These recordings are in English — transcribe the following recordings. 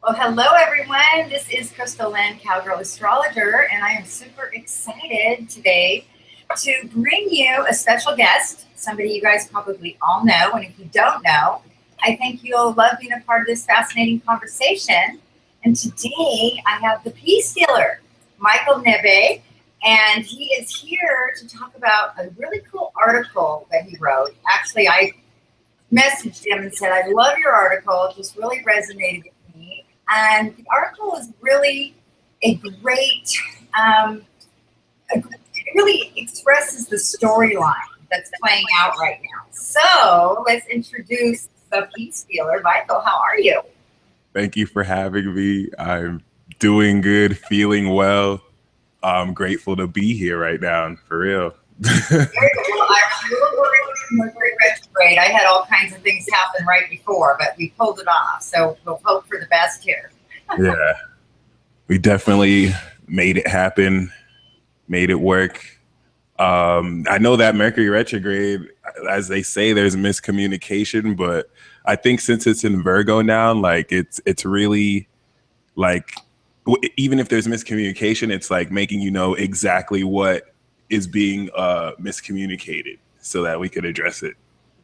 Well, hello everyone. This is Chrystal, Lynn, Cowgirl Astrologer, and I am super excited today to bring you a special guest, somebody you guys probably all know, and if you don't know, I think you'll love being a part of this fascinating conversation. And today I have the Peace Dealer, Michael Nebe, and he is here to talk about a really cool article that he wrote. Actually, I messaged him and said, I love your article. It just really resonated with me. And the article is really a great, it really expresses the storyline that's playing out right now. So let's introduce the Peace Dealer. Michael, how are you? Thank you for having me. I'm doing good, feeling well. I'm grateful to be here right now, for real. Very well. I was a little worried with Mercury retrograde. I had all kinds of things happen right before, but we pulled it off. So we'll hope for the best here. Yeah, we definitely made it happen, made it work. I know that Mercury retrograde, as they say, there's miscommunication, but I think since it's in Virgo now, like it's really like even if there's miscommunication, it's like making you know exactly what is being miscommunicated so that we could address it.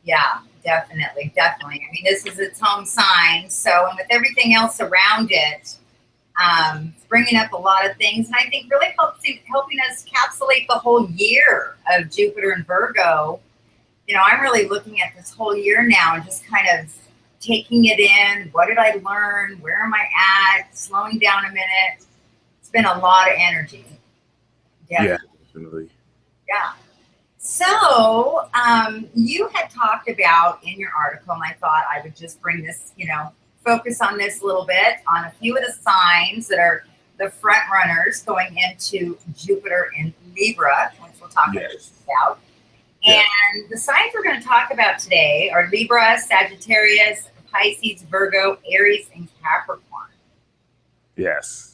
Yeah, definitely, definitely. I mean, this is its home sign. So, and with everything else around it, it's bringing up a lot of things, and I think really helping us encapsulate the whole year of Jupiter and Virgo. You know, I'm really looking at this whole year now and just kind of taking it in. What did I learn? Where am I at? Slowing down a minute. It's been a lot of energy. Yeah, Definitely. definitely. Yeah. So you had talked about in your article, and I thought I would just bring this, focus on this a little bit on a few of the signs that are the front runners going into Jupiter in Libra, which we'll talk Yes. about. Yeah. And the signs we're going to talk about today are Libra, Sagittarius, Pisces, Virgo, Aries, and Capricorn. Yes.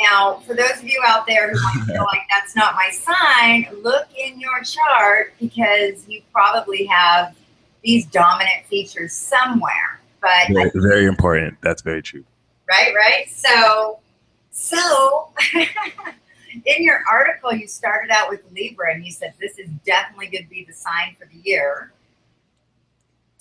Now, for those of you out there who might feel like that's not my sign, look in your chart because you probably have these dominant features somewhere. But Very, very important. That's very true. right. So in your article, you started out with Libra and you said this is definitely going to be the sign for the year.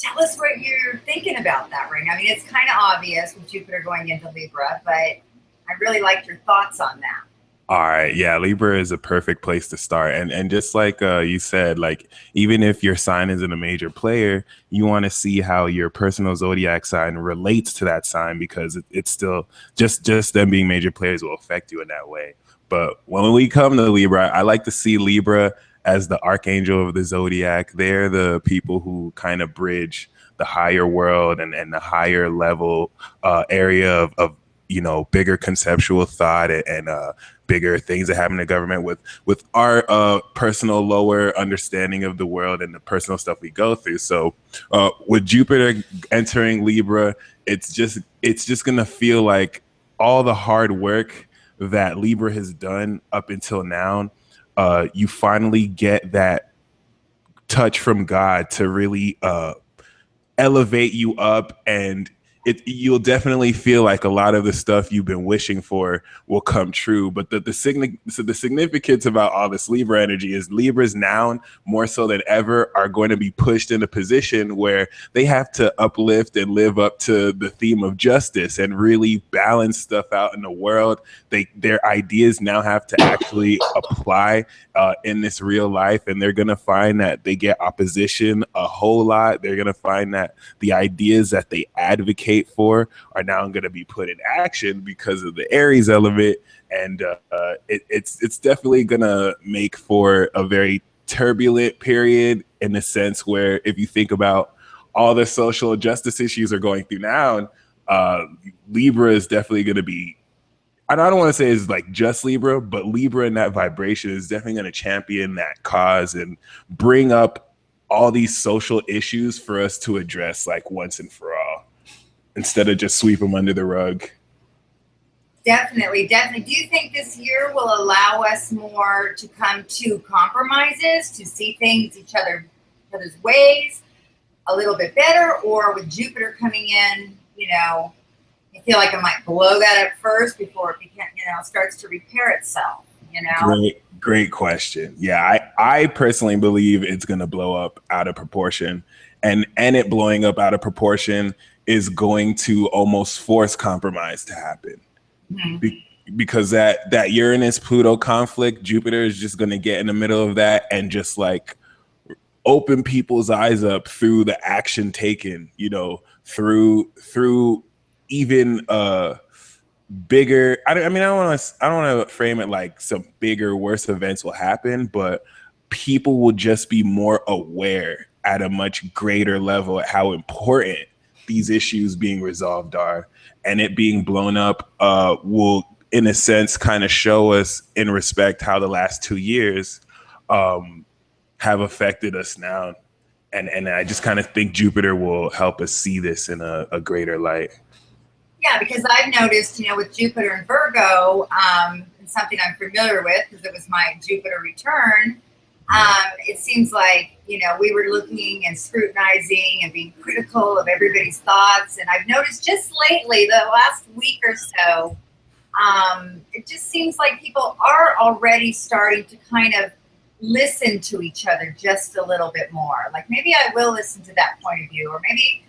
Tell us what you're thinking about that right now. I mean, it's kind of obvious with Jupiter going into Libra, but I really liked your thoughts on that. All right, yeah, Libra is a perfect place to start, and just like you said, like even if your sign isn't a major player, you want to see how your personal zodiac sign relates to that sign because it's still just them being major players will affect you in that way. But when we come to Libra, I like to see Libra as the archangel of the zodiac. They're the people who kind of bridge the higher world and the higher level area of bigger conceptual thought and bigger things that happen in the government with our personal lower understanding of the world and the personal stuff we go through. So with Jupiter entering Libra, it's just gonna feel like all the hard work that Libra has done up until now, you finally get that touch from God to really elevate you up, and you'll definitely feel like a lot of the stuff you've been wishing for will come true. But the significance about all this Libra energy is Libras now more so than ever are going to be pushed in a position where they have to uplift and live up to the theme of justice and really balance stuff out in the world. Their ideas now have to actually apply in this real life, and they're going to find that they get opposition a whole lot. They're going to find that the ideas that they advocate for are now going to be put in action because of the Aries element, and it's definitely going to make for a very turbulent period in the sense where if you think about all the social justice issues are going through now, Libra is definitely going to be, I don't want to say it's like just Libra, but Libra in that vibration is definitely going to champion that cause and bring up all these social issues for us to address like once and for all, instead of just sweep them under the rug. Definitely. Do you think this year will allow us more to come to compromises, to see things each other's ways a little bit better, or with Jupiter coming in, you feel like it might blow that up first before it starts to repair itself, Great question. Yeah, I personally believe it's going to blow up out of proportion, and it blowing up out of proportion is going to almost force compromise to happen. Because that Uranus Pluto conflict, Jupiter is just going to get in the middle of that and just like open people's eyes up through the action taken, through even bigger. I don't want to frame it like some bigger, worse events will happen, but people will just be more aware at a much greater level at how important these issues being resolved are, and it being blown up will, in a sense, kind of show us in respect how the last 2 years have affected us now. And I just kind of think Jupiter will help us see this in a greater light. Yeah, because I've noticed, with Jupiter and Virgo, and something I'm familiar with because it was my Jupiter return, it seems like, we were looking and scrutinizing and being critical of everybody's thoughts. And I've noticed just lately, the last week or so, it just seems like people are already starting to kind of listen to each other just a little bit more. Like, maybe I will listen to that point of view, or maybe,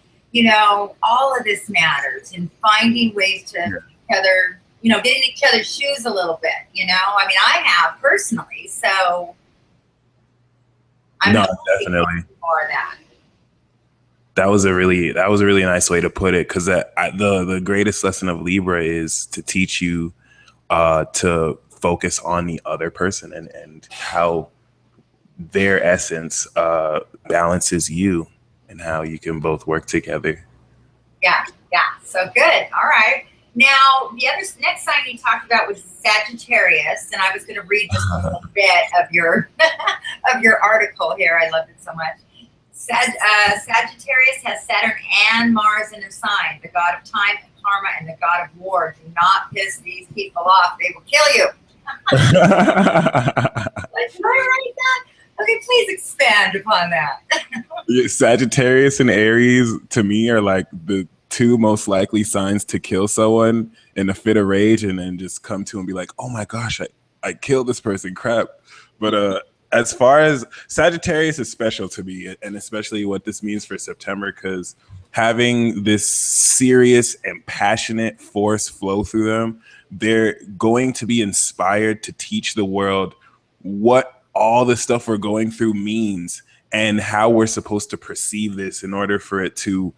all of this matters, and finding ways to each other, get in each other's shoes a little bit, I have personally, so I'm definitely more of that. That was a really nice way to put it, because the greatest lesson of Libra is to teach you to focus on the other person and how their essence balances you, and how you can both work together. Yeah. So good. All right. Now, the next sign you talked about was Sagittarius, and I was going to read just a little bit of your article here. I loved it so much. Sagittarius has Saturn and Mars in their sign, the god of time and karma and the god of war. Do not piss these people off; they will kill you. Did I write that? Okay, please expand upon that. Sagittarius and Aries, to me, are like the two most likely signs to kill someone in a fit of rage, and then just come to and be like, oh my gosh, I killed this person, crap. But as far as Sagittarius is special to me, and especially what this means for September, because having this serious and passionate force flow through them, they're going to be inspired to teach the world what all the stuff we're going through means, and how we're supposed to perceive this in order for it to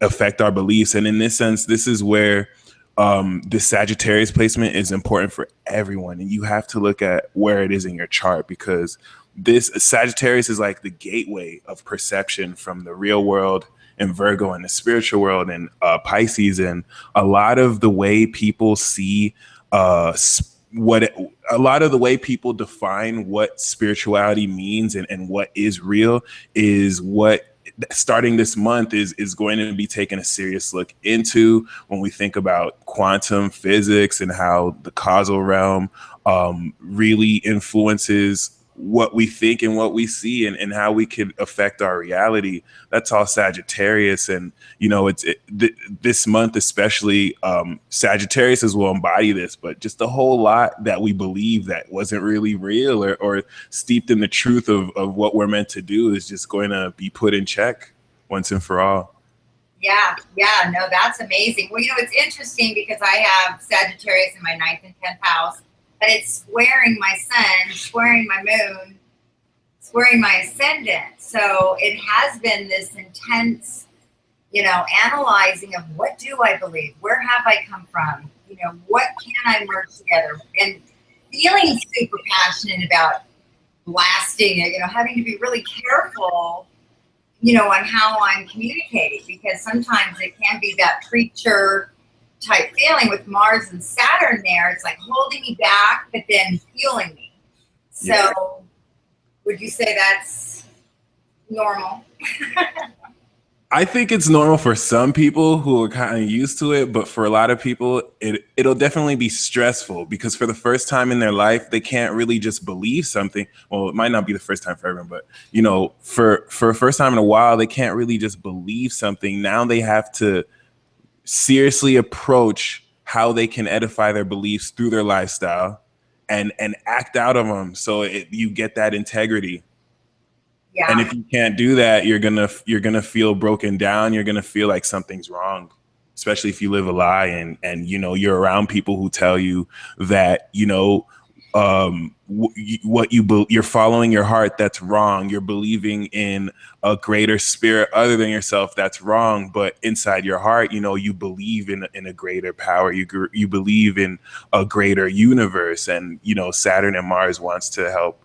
affect our beliefs. And in this sense, this is where the Sagittarius placement is important for everyone. And you have to look at where it is in your chart, because this Sagittarius is like the gateway of perception from the real world, and Virgo and the spiritual world, and Pisces. And a lot of the way people see a lot of the way people define what spirituality means and what is real is what, starting this month, is going to be taking a serious look into when we think about quantum physics and how the causal realm really influences what we think and what we see, and how we can affect our reality. That's all Sagittarius. And this month especially, Sagittarius will embody this, but just a whole lot that we believe that wasn't really real, or steeped in the truth of what we're meant to do, is just going to be put in check once and for all. Yeah, no, that's amazing. Well, it's interesting because I have Sagittarius in my 9th and 10th house, but it's squaring my sun, squaring my moon, squaring my ascendant. So it has been this intense, analyzing of, what do I believe? Where have I come from? What can I merge together? And feeling super passionate about blasting it, having to be really careful, on how I'm communicating, because sometimes it can be that preacher type feeling with Mars and Saturn there. It's like holding me back, but then fueling me. So would you say that's normal? I think it's normal for some people who are kind of used to it, but for a lot of people, it'll definitely be stressful, because for the first time in their life, they can't really just believe something. Well, it might not be the first time for everyone, but for a first time in a while, they can't really just believe something. Now they have to seriously approach how they can edify their beliefs through their lifestyle and act out of them, so you get that integrity. And Yeah. if you can't do that, you're gonna feel broken down. You're gonna feel like something's wrong, especially if you live a lie and you're around people who tell you that you're following your heart. That's wrong. You're believing in a greater spirit other than yourself. That's wrong. But inside your heart, you believe in a greater power. You believe in a greater universe, and Saturn and Mars wants to help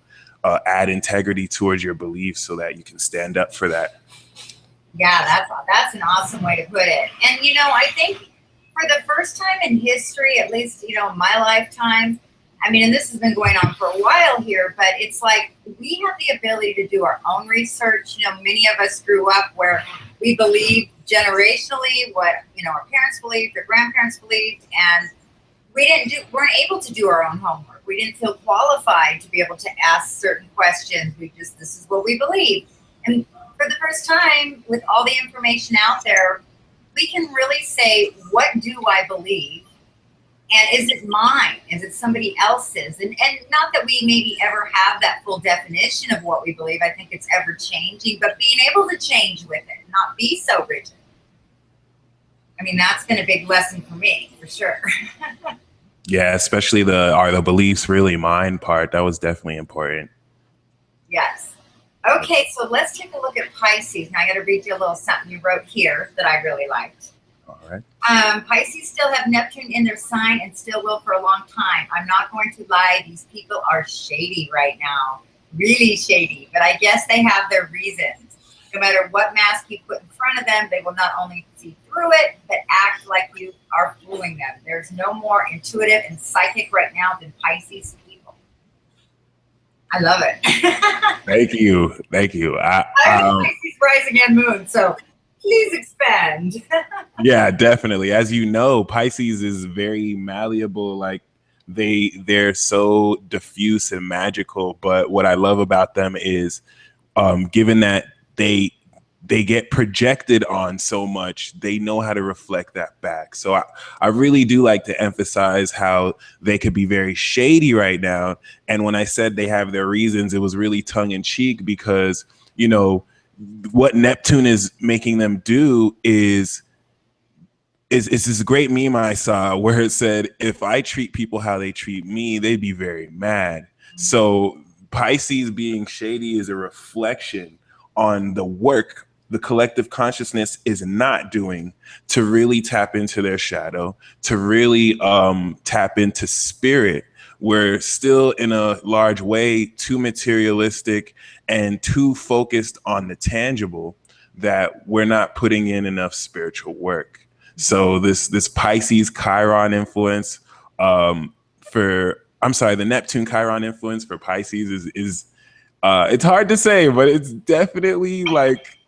add integrity towards your beliefs so that you can stand up for that. Yeah, that's an awesome way to put it. And I think for the first time in history, at least my lifetime, I mean, and this has been going on for a while here, but it's like we have the ability to do our own research. Many of us grew up where we believed generationally what our parents believed, their grandparents believed, and weren't able to do our own homework. We didn't feel qualified to be able to ask certain questions. This is what we believe. And for the first time, with all the information out there, we can really say, what do I believe? And is it mine? Is it somebody else's? And not that we maybe ever have that full definition of what we believe. I think it's ever changing, but being able to change with it, not be so rigid. I mean, that's been a big lesson for me, for sure. Yeah, especially are the beliefs really mine part. That was definitely important. Yes. Okay, so let's take a look at Pisces. Now I got to read you a little something you wrote here that I really liked. All right. Pisces still have Neptune in their sign and still will for a long time. I'm not going to lie, these people are shady right now. Really shady, but I guess they have their reasons. No matter what mask you put in front of them, they will not only see through it, but act like you are fooling them. There's no more intuitive and psychic right now than Pisces people. I love it. Thank you. I'm Pisces rising and moon, so please expand. Yeah, definitely. As you know, Pisces is very malleable. Like they're so diffuse and magical. But what I love about them is, given that they get projected on so much, they know how to reflect that back. So I really do like to emphasize how they could be very shady right now. And when I said they have their reasons, it was really tongue in cheek, because, what Neptune is making them do is this great meme I saw where it said, if I treat people how they treat me, they'd be very mad. So Pisces being shady is a reflection on the work the collective consciousness is not doing to really tap into their shadow, to really tap into spirit. We're still in a large way too materialistic and too focused on the tangible that we're not putting in enough spiritual work. So this Pisces Chiron influence the Neptune Chiron influence for Pisces is it's hard to say, but it's definitely like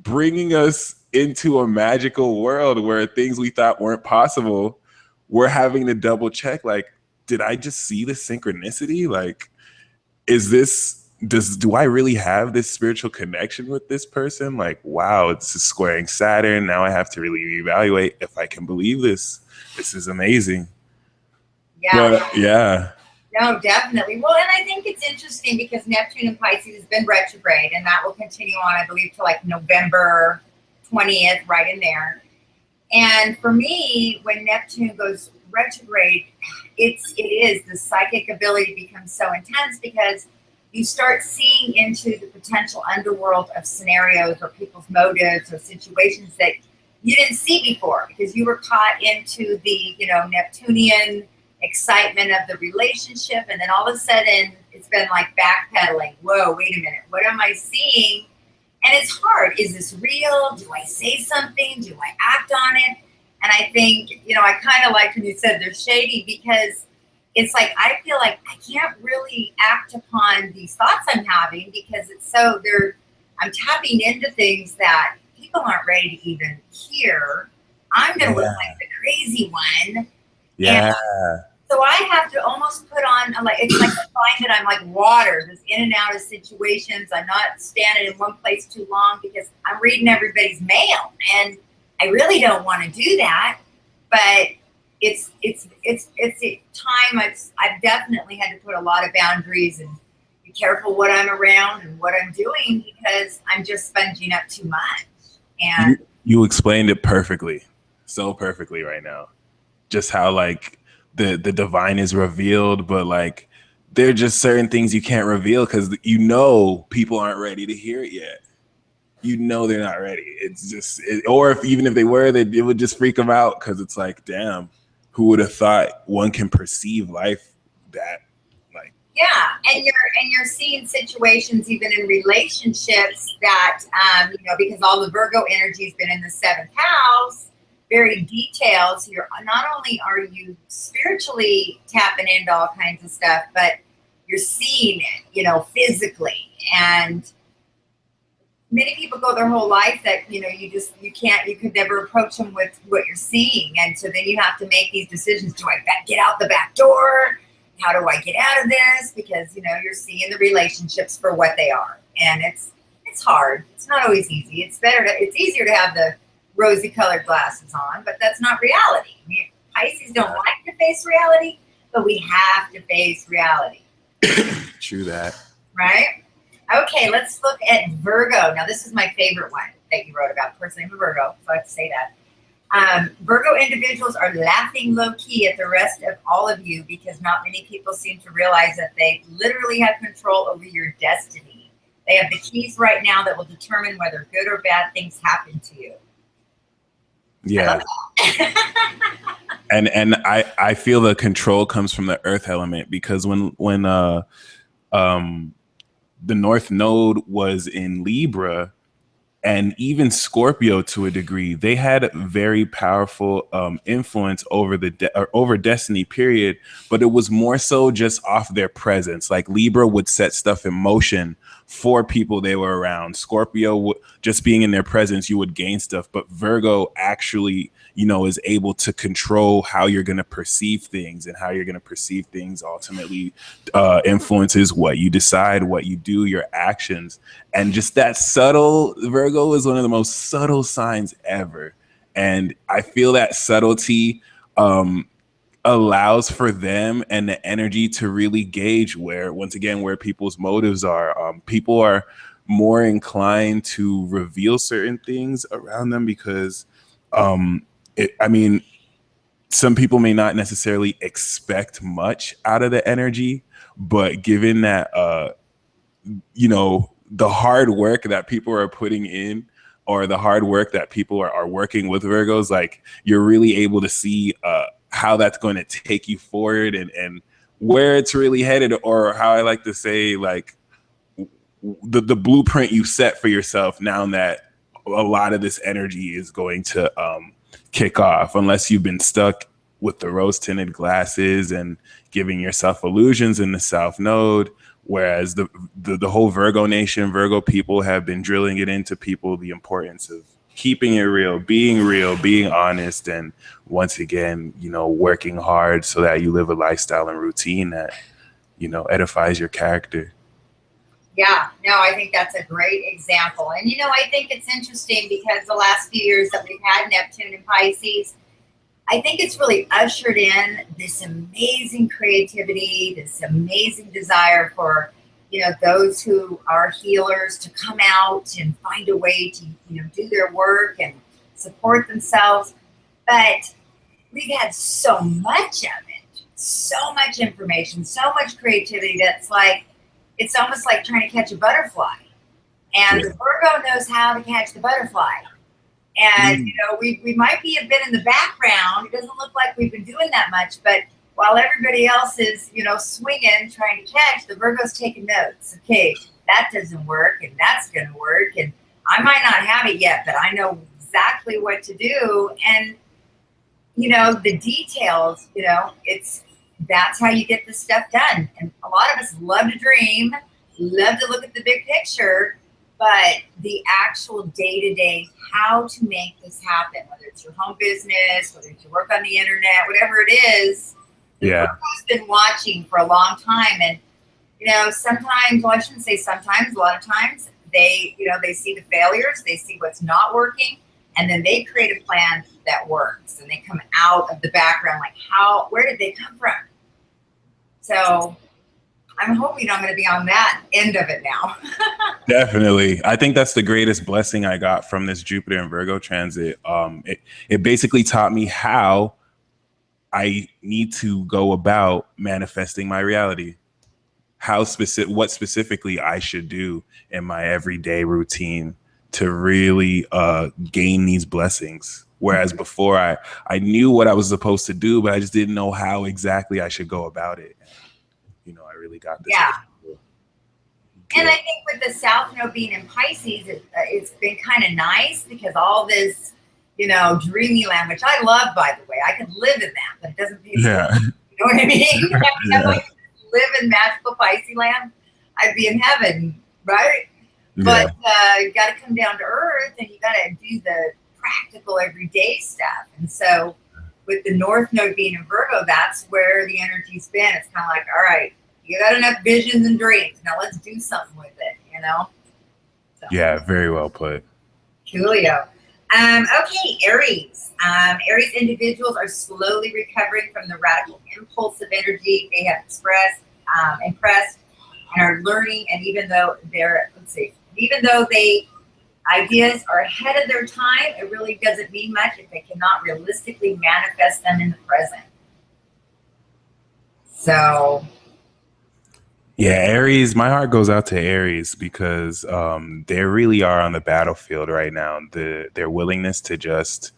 bringing us into a magical world where things we thought weren't possible, we're having to double check. Like, did I just see the synchronicity? Like, do I really have this spiritual connection with this person? Like, wow, it's squaring Saturn. Now I have to really reevaluate if I can believe this. This is amazing. Yeah. But yeah. No, definitely. Well, and I think it's interesting because Neptune in Pisces has been retrograde, and that will continue on, I believe, to like November 20th, right in there. And for me, when Neptune goes retrograde, it is the psychic ability becomes so intense because you start seeing into the potential underworld of scenarios or people's motives or situations that you didn't see before because you were caught into the, Neptunian excitement of the relationship, and then all of a sudden it's been like backpedaling. Whoa, wait a minute, what am I seeing? And it's hard. Is this real? Do I say something? Do I act on it? And I think, I kind of like when you said they're shady, because it's like I feel like I can't really act upon these thoughts I'm having because I'm tapping into things that people aren't ready to even hear. I'm gonna look like the crazy one. Yeah. And so I have to almost put on, it's like I find that I'm like water, just in and out of situations. I'm not standing in one place too long because I'm reading everybody's mail. And I really don't want to do that, but it's a time I've definitely had to put a lot of boundaries and be careful what I'm around and what I'm doing, because I'm just sponging up too much. And you explained it perfectly, so perfectly right now. Just how like the divine is revealed, but like there are just certain things you can't reveal because people aren't ready to hear it yet. They're not ready. It's just, or if even if they were, it would just freak them out because it's like, damn, who would have thought one can perceive life that like. Yeah, and you're seeing situations even in relationships that because all the Virgo energy has been in the seventh house, very detailed. So you're not only are you spiritually tapping into all kinds of stuff, but you're seeing it, physically. And many people go their whole life that you could never approach them with what you're seeing, and so then you have to make these decisions. Do I get out the back door? How do I get out of this? Because you're seeing the relationships for what they are, and it's hard. It's not always easy. It's easier to have the rosy colored glasses on, but that's not reality. I mean, Pisces don't like to face reality, but we have to face reality. True that. Right? Okay, let's look at Virgo. Now, this is my favorite one that you wrote about. Of course, I'm a Virgo, so I have to say that. Virgo individuals are laughing low-key at the rest of all of you because not many people seem to realize that they literally have control over your destiny. They have the keys right now that will determine whether good or bad things happen to you. Yeah. and I feel the control comes from the earth element, because when the North Node was in Libra, and even Scorpio to a degree, they had very powerful influence over over destiny, period. But it was more so just off their presence. Like Libra would set stuff in motion for people they were around. Scorpio, just being in their presence, you would gain stuff. But Virgo actually, is able to control how you're going to perceive things, and how you're going to perceive things ultimately influences what you decide, what you do, your actions. And just that subtle, Virgo is one of the most subtle signs ever. And I feel that subtlety allows for them and the energy to really gauge where people's motives are. People are more inclined to reveal certain things around them because, some people may not necessarily expect much out of the energy, but given that, the hard work that people are putting in, or the hard work that people are working with Virgos, like you're really able to see how that's going to take you forward, and where it's really headed, or how I like to say, like the blueprint you set for yourself now that a lot of this energy is going to kick off, unless you've been stuck with the rose tinted glasses and giving yourself illusions in the South Node. Whereas the whole Virgo nation, Virgo people have been drilling it into people, the importance of keeping it real, being honest, and once again, working hard so that you live a lifestyle and routine that, edifies your character. Yeah, no, I think that's a great example. And, I think it's interesting because the last few years that we've had Neptune and Pisces, I think it's really ushered in this amazing creativity, this amazing desire for, those who are healers to come out and find a way to, do their work and support themselves. But we've had so much of it, so much information, so much creativity that's like, it's almost like trying to catch a butterfly. And the Virgo knows how to catch the butterfly. And, we might have been in the background. It doesn't look like we've been doing that much, but while everybody else is, swinging, trying to catch, the Virgo's taking notes. Okay, that doesn't work, and that's going to work. And I might not have it yet, but I know exactly what to do. And, the details, that's how you get this stuff done. And a lot of us love to dream, love to look at the big picture, but the actual day-to-day, how to make this happen, whether it's your home business, whether it's your work on the internet, whatever it is, Virgo's been watching for a long time. And, sometimes, well, I shouldn't say sometimes, a lot of times, they see the failures, they see what's not working, and then they create a plan that works, and they come out of the background like, where did they come from? So I'm hoping I'm going to be on that end of it now. Definitely. I think that's the greatest blessing I got from this Jupiter and Virgo transit. It basically taught me how I need to go about manifesting my reality. What specifically I should do in my everyday routine to really gain these blessings. Whereas before I knew what I was supposed to do, but I just didn't know how exactly I should go about it. I really got this. Yeah. And I think with the South Node being in Pisces, it's been kind of nice because all this, dreamy land, which I love, by the way. I could live in that, but it doesn't pay. Yeah. You know what I mean? Yeah. Like, live in magical Pisces land, I'd be in heaven, right? But you got to come down to earth, and you got to do the practical everyday stuff. And so with the North Node being in Virgo, that's where the energy's been. It's kind of like, all right, you got enough visions and dreams. Now let's do something with it, So. Yeah, very well put. Coolio. Okay, Aries. Aries individuals are slowly recovering from the radical impulsive energy they have impressed, and are learning. And even though ideas are ahead of their time, it really doesn't mean much if they cannot realistically manifest them in the present. So. Yeah, Aries, my heart goes out to Aries because they really are on the battlefield right now. Their willingness to just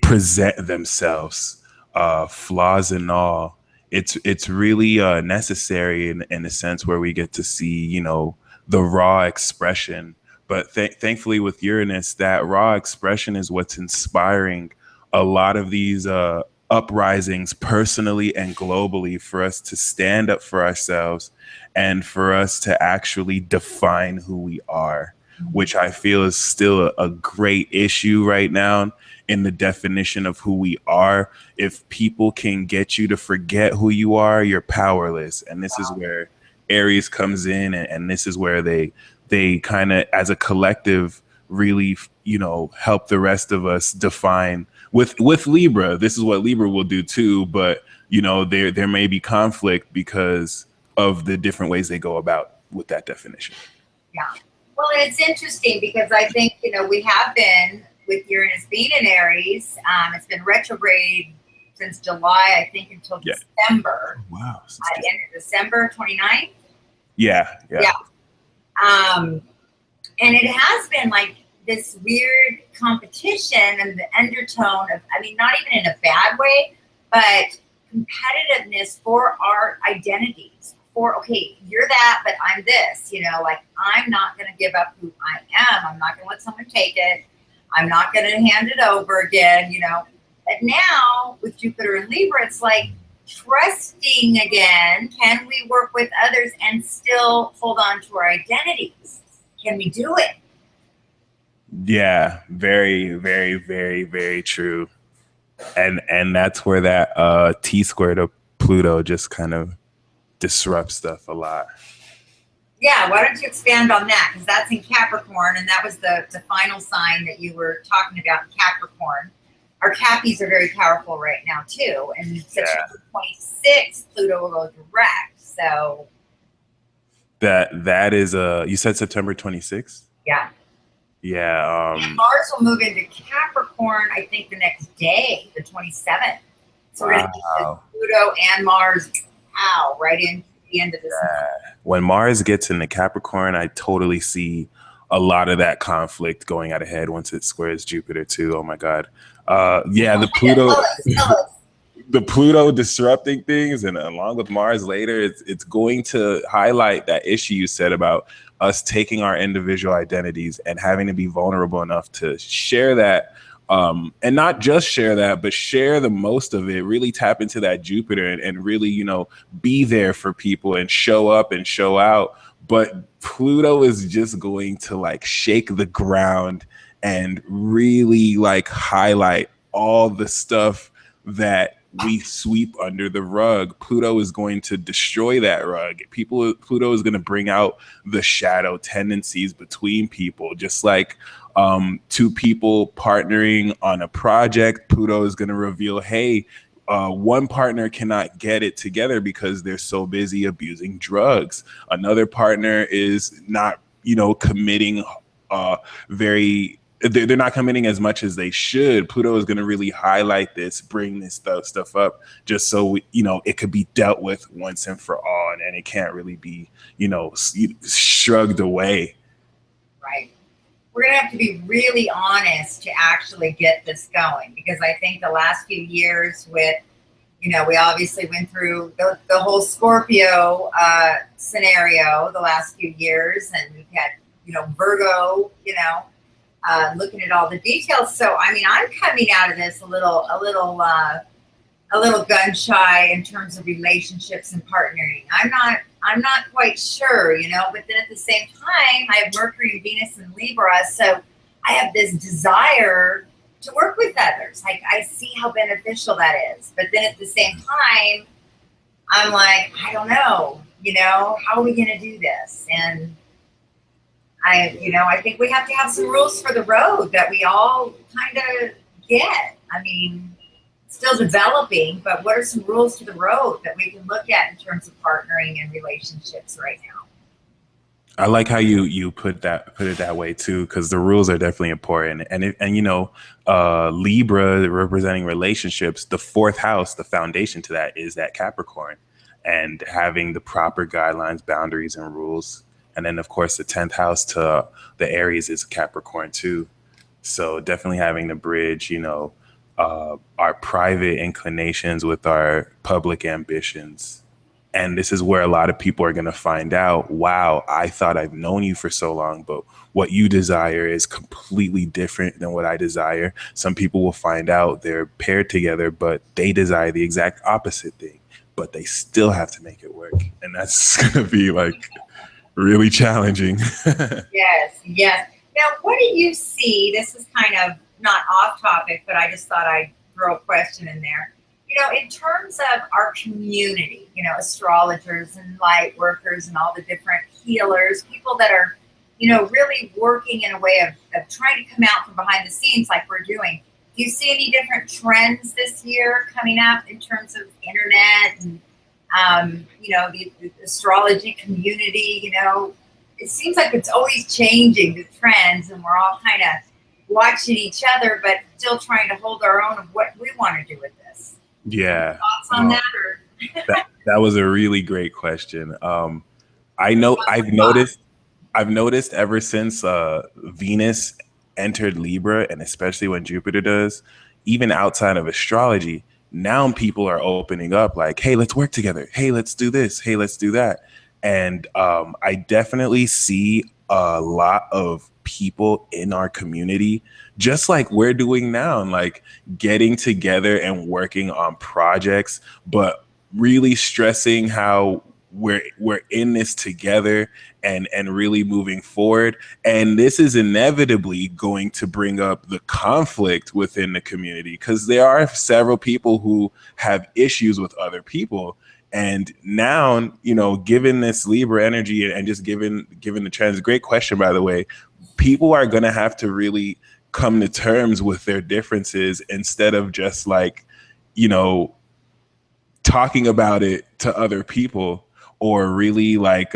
present themselves, flaws and all. It's really necessary in a sense where we get to see, the raw expression. But thankfully with Uranus, that raw expression is what's inspiring a lot of these uprisings personally and globally for us to stand up for ourselves and for us to actually define who we are, which I feel is still a great issue right now in the definition of who we are. If people can get you to forget who you are, you're powerless. And this is where Aries comes in, and this is where they kind of, as a collective, really, help the rest of us define. With Libra, this is what Libra will do too, but there may be conflict because of the different ways they go about with that definition. Yeah. Well, and it's interesting because I think, we have been, with Uranus being in Aries, it's been retrograde since July, I think, until December. Wow. December 29th? Yeah. And it has been like this weird competition and the undertone of, not even in a bad way, but competitiveness for our identities. Okay, you're that, but I'm this, I'm not going to give up who I am. I'm not going to let someone take it. I'm not going to hand it over again, But now with Jupiter and Libra, it's like trusting again. Can we work with others and still hold on to our identities? Can we do it? Yeah, very, very, very, very true. And that's where that T-squared of Pluto just kind of disrupts stuff a lot. Yeah, why don't you expand on that? Because that's in Capricorn, and that was the final sign that you were talking about in Capricorn. Our Cappies are very powerful right now, too. And September 26th, Pluto will go direct. So that is you said September 26th? Yeah. Yeah. And Mars will move into Capricorn, I think, the next day, the 27th. So we're going to get Pluto and Mars right into the end of this month. When Mars gets into Capricorn, I totally see a lot of that conflict going out ahead once it squares Jupiter too. Oh my God. The Pluto, the Pluto disrupting things, and along with Mars later, it's going to highlight that issue you said about us taking our individual identities and having to be vulnerable enough to share that. And not just share that, but share the most of it, really tap into that Jupiter and really, be there for people and show up and show out. But Pluto is just going to shake the ground and really highlight all the stuff that we sweep under the rug. Pluto is going to destroy that rug. Pluto is going to bring out the shadow tendencies between people. Just like two people partnering on a project, Pluto is going to reveal, hey, one partner cannot get it together because they're so busy abusing drugs. Another partner is not, committing very they're not committing as much as they should. Pluto is going to really highlight this, bring this stuff up, just so it could be dealt with once and for all, and it can't really be shrugged away. Right. We're going to have to be really honest to actually get this going, because I think the last few years with, we obviously went through the whole Scorpio scenario the last few years, and we've had, Virgo, looking at all the details. So, I mean, I'm coming out of this a little gun shy in terms of relationships and partnering. I'm not quite sure, but then at the same time, I have Mercury and Venus in Libra. So I have this desire to work with others. Like, I see how beneficial that is. But then at the same time, I'm like, I don't know, how are we going to do this? And I think we have to have some rules for the road that we all kind of get. I mean, still developing, but what are some rules to the road that we can look at in terms of partnering and relationships right now? I like how you put it that way too, because the rules are definitely important. And Libra representing relationships, the fourth house, the foundation to that is that Capricorn, and having the proper guidelines, boundaries, and rules. And then, of course, the 10th house to the Aries is Capricorn too. So definitely having to bridge, our private inclinations with our public ambitions. And this is where a lot of people are going to find out, wow, I thought I've known you for so long, but what you desire is completely different than what I desire. Some people will find out they're paired together, but they desire the exact opposite thing, but they still have to make it work. And that's going to be like really challenging. Yes. Now, what do you see? This is kind of not off topic, but I just thought I'd throw a question in there. In terms of our community, astrologers and light workers and all the different healers, people that are, really working in a way of trying to come out from behind the scenes like we're doing. Do you see any different trends this year coming up in terms of internet and the astrology community? It seems like it's always changing, the trends, and we're all kind of watching each other, but still trying to hold our own of what we want to do with this. Yeah. Any thoughts on that? Or that was a really great question. I've noticed ever since Venus entered Libra, and especially when Jupiter does, even outside of astrology, now people are opening up like, hey, let's work together. Hey, let's do this. Hey, let's do that. And I definitely see a lot of people in our community, just like we're doing now, and like getting together and working on projects, but really stressing how we're in this together and really moving forward. And this is inevitably going to bring up the conflict within the community, because there are several people who have issues with other people. And now, given this Libra energy and just given the trends, great question, by the way, people are going to have to really come to terms with their differences instead of just like, talking about it to other people, or really like,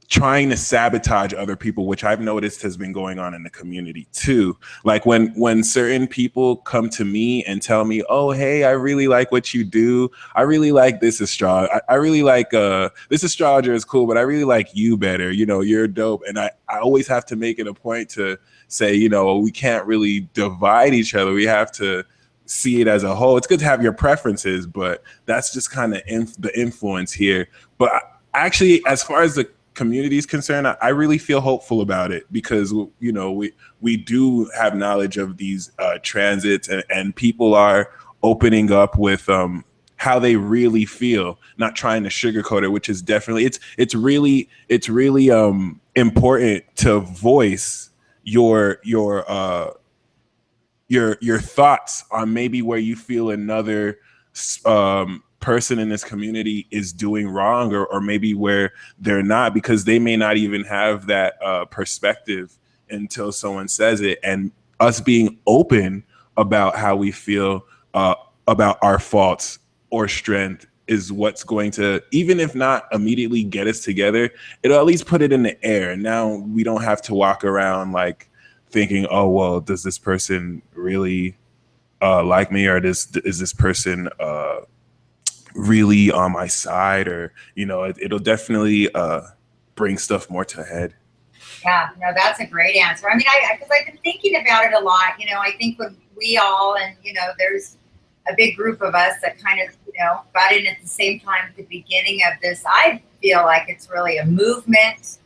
trying to sabotage other people, which I've noticed has been going on in the community too. Like when certain people come to me and tell me, oh, hey, I really like what you do. I really like this astrologer. I really like this astrologer is cool, but I really like you better. You're dope. And I always have to make it a point to say, we can't really divide each other. We have to see it as a whole. It's good to have your preferences, but that's just kind of the influence here. But actually, as far as the community is concerned, I really feel hopeful about it, because we do have knowledge of these transits, and people are opening up with how they really feel, not trying to sugarcoat it, which is definitely it's really important to voice your your thoughts on maybe where you feel another person in this community is doing wrong, or maybe where they're not, because they may not even have that perspective until someone says it. And us being open about how we feel about our faults or strength is what's going to, even if not immediately get us together, it'll at least put it in the air. And now we don't have to walk around like thinking, oh, well, does this person really like me, or is this person really on my side? Or, it'll definitely bring stuff more to a head. Yeah, no, that's a great answer. I mean, because I've been thinking about it a lot. I think when we all, and there's a big group of us that kind of, got in at the same time at the beginning of this. I feel like it's really a movement.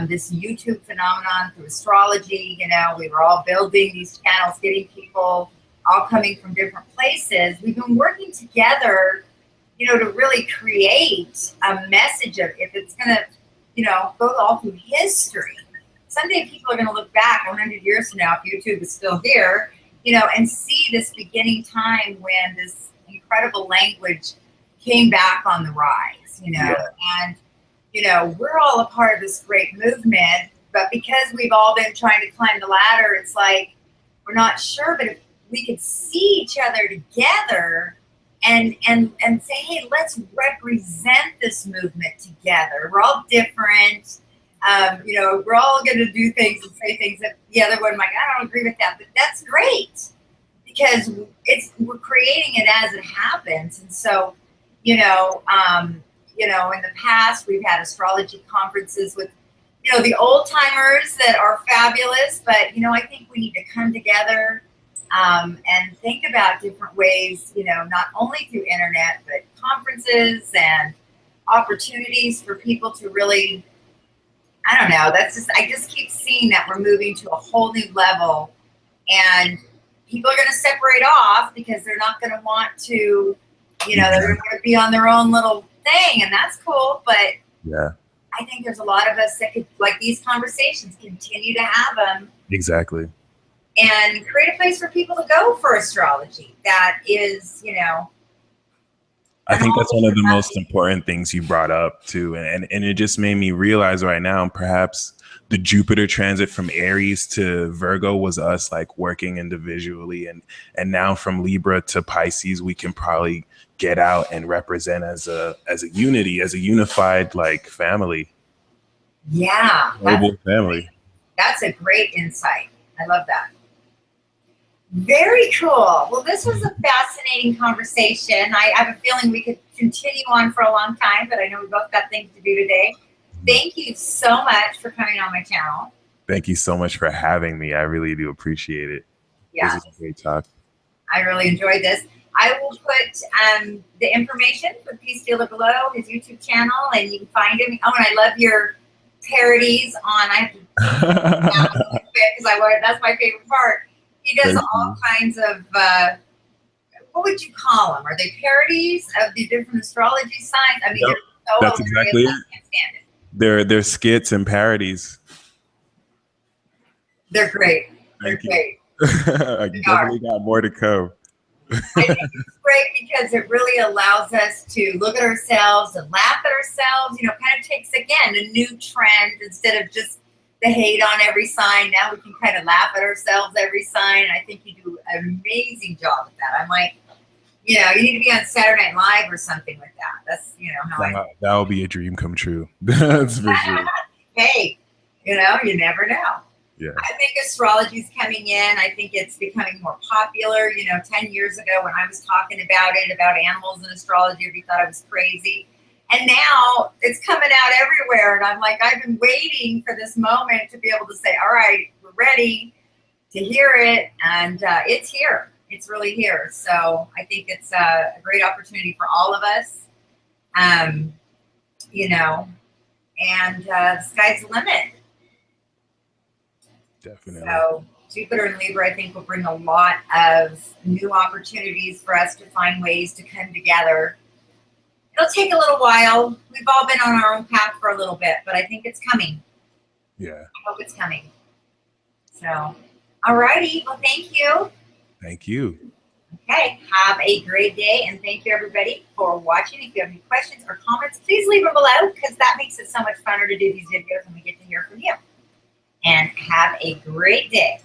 This YouTube phenomenon through astrology, we were all building these channels, getting people all coming from different places. We've been working together, to really create a message of, if it's going to, go all through history. Someday people are going to look back 100 years from now, if YouTube is still here, and see this beginning time when this incredible language came back on the rise, and we're all a part of this great movement, but because we've all been trying to climb the ladder, it's like, we're not sure, but if we could see each other together and say, hey, let's represent this movement together. We're all different. We're all going to do things and say things that the other one might, I don't agree with that, but that's great because we're creating it as it happens. And so, in the past, we've had astrology conferences with, the old timers that are fabulous, but, I think we need to come together and think about different ways, not only through internet, but conferences and opportunities for people to really, I don't know, I just keep seeing that we're moving to a whole new level, and people are going to separate off because they're not going to want to, they're going to be on their own little thing, and that's cool. But yeah, I think there's a lot of us that could, like these conversations, continue to have them. Exactly. And create a place for people to go for astrology. That is, I think that's one of the most important things you brought up too. And it just made me realize right now, perhaps the Jupiter transit from Aries to Virgo was us like working individually. And now from Libra to Pisces, we can probably get out and represent as a unity, as a unified like family. Yeah. Global family. That's a great insight. I love that. Very cool. Well, this was a fascinating conversation. I have a feeling we could continue on for a long time, but I know we both got things to do today. Thank you so much for coming on my channel. Thank you so much for having me. I really do appreciate it. Yeah. This is a great talk. I really enjoyed this. I will put the information for Chrystal below, his YouTube channel, and you can find him. Oh, and I love your parodies on, I have to, because that's my favorite part. He does all kinds of, what would you call them? Are they parodies of the different astrology signs? I mean, yep. So that's exactly it. They're skits and parodies. They're great. They're great. I definitely got more to come. I think it's great because it really allows us to look at ourselves and laugh at ourselves. Kind of takes, again, a new trend instead of just the hate on every sign. Now we can kind of laugh at ourselves every sign. And I think you do an amazing job with that. I'm like, you need to be on Saturday Night Live or something like that. That's, how that'll be a dream come true. That's for sure. Hey, you never know. Yeah. I think astrology is coming in. I think it's becoming more popular. 10 years ago when I was talking about animals and astrology, everybody thought I was crazy. And now it's coming out everywhere. And I'm like, I've been waiting for this moment to be able to say, all right, we're ready to hear it. And it's here. It's really here. So I think it's a great opportunity for all of us. And the sky's the limit. Definitely. So Jupiter and Libra, I think, will bring a lot of new opportunities for us to find ways to come together. It'll take a little while. We've all been on our own path for a little bit, but I think it's coming. Yeah. I hope it's coming. So, all All righty. Well, thank you. Thank you. Okay, have a great day, and thank you everybody for watching. If you have any questions or comments, please leave them below, because that makes it so much funner to do these videos when we get to hear from you. And have a great day.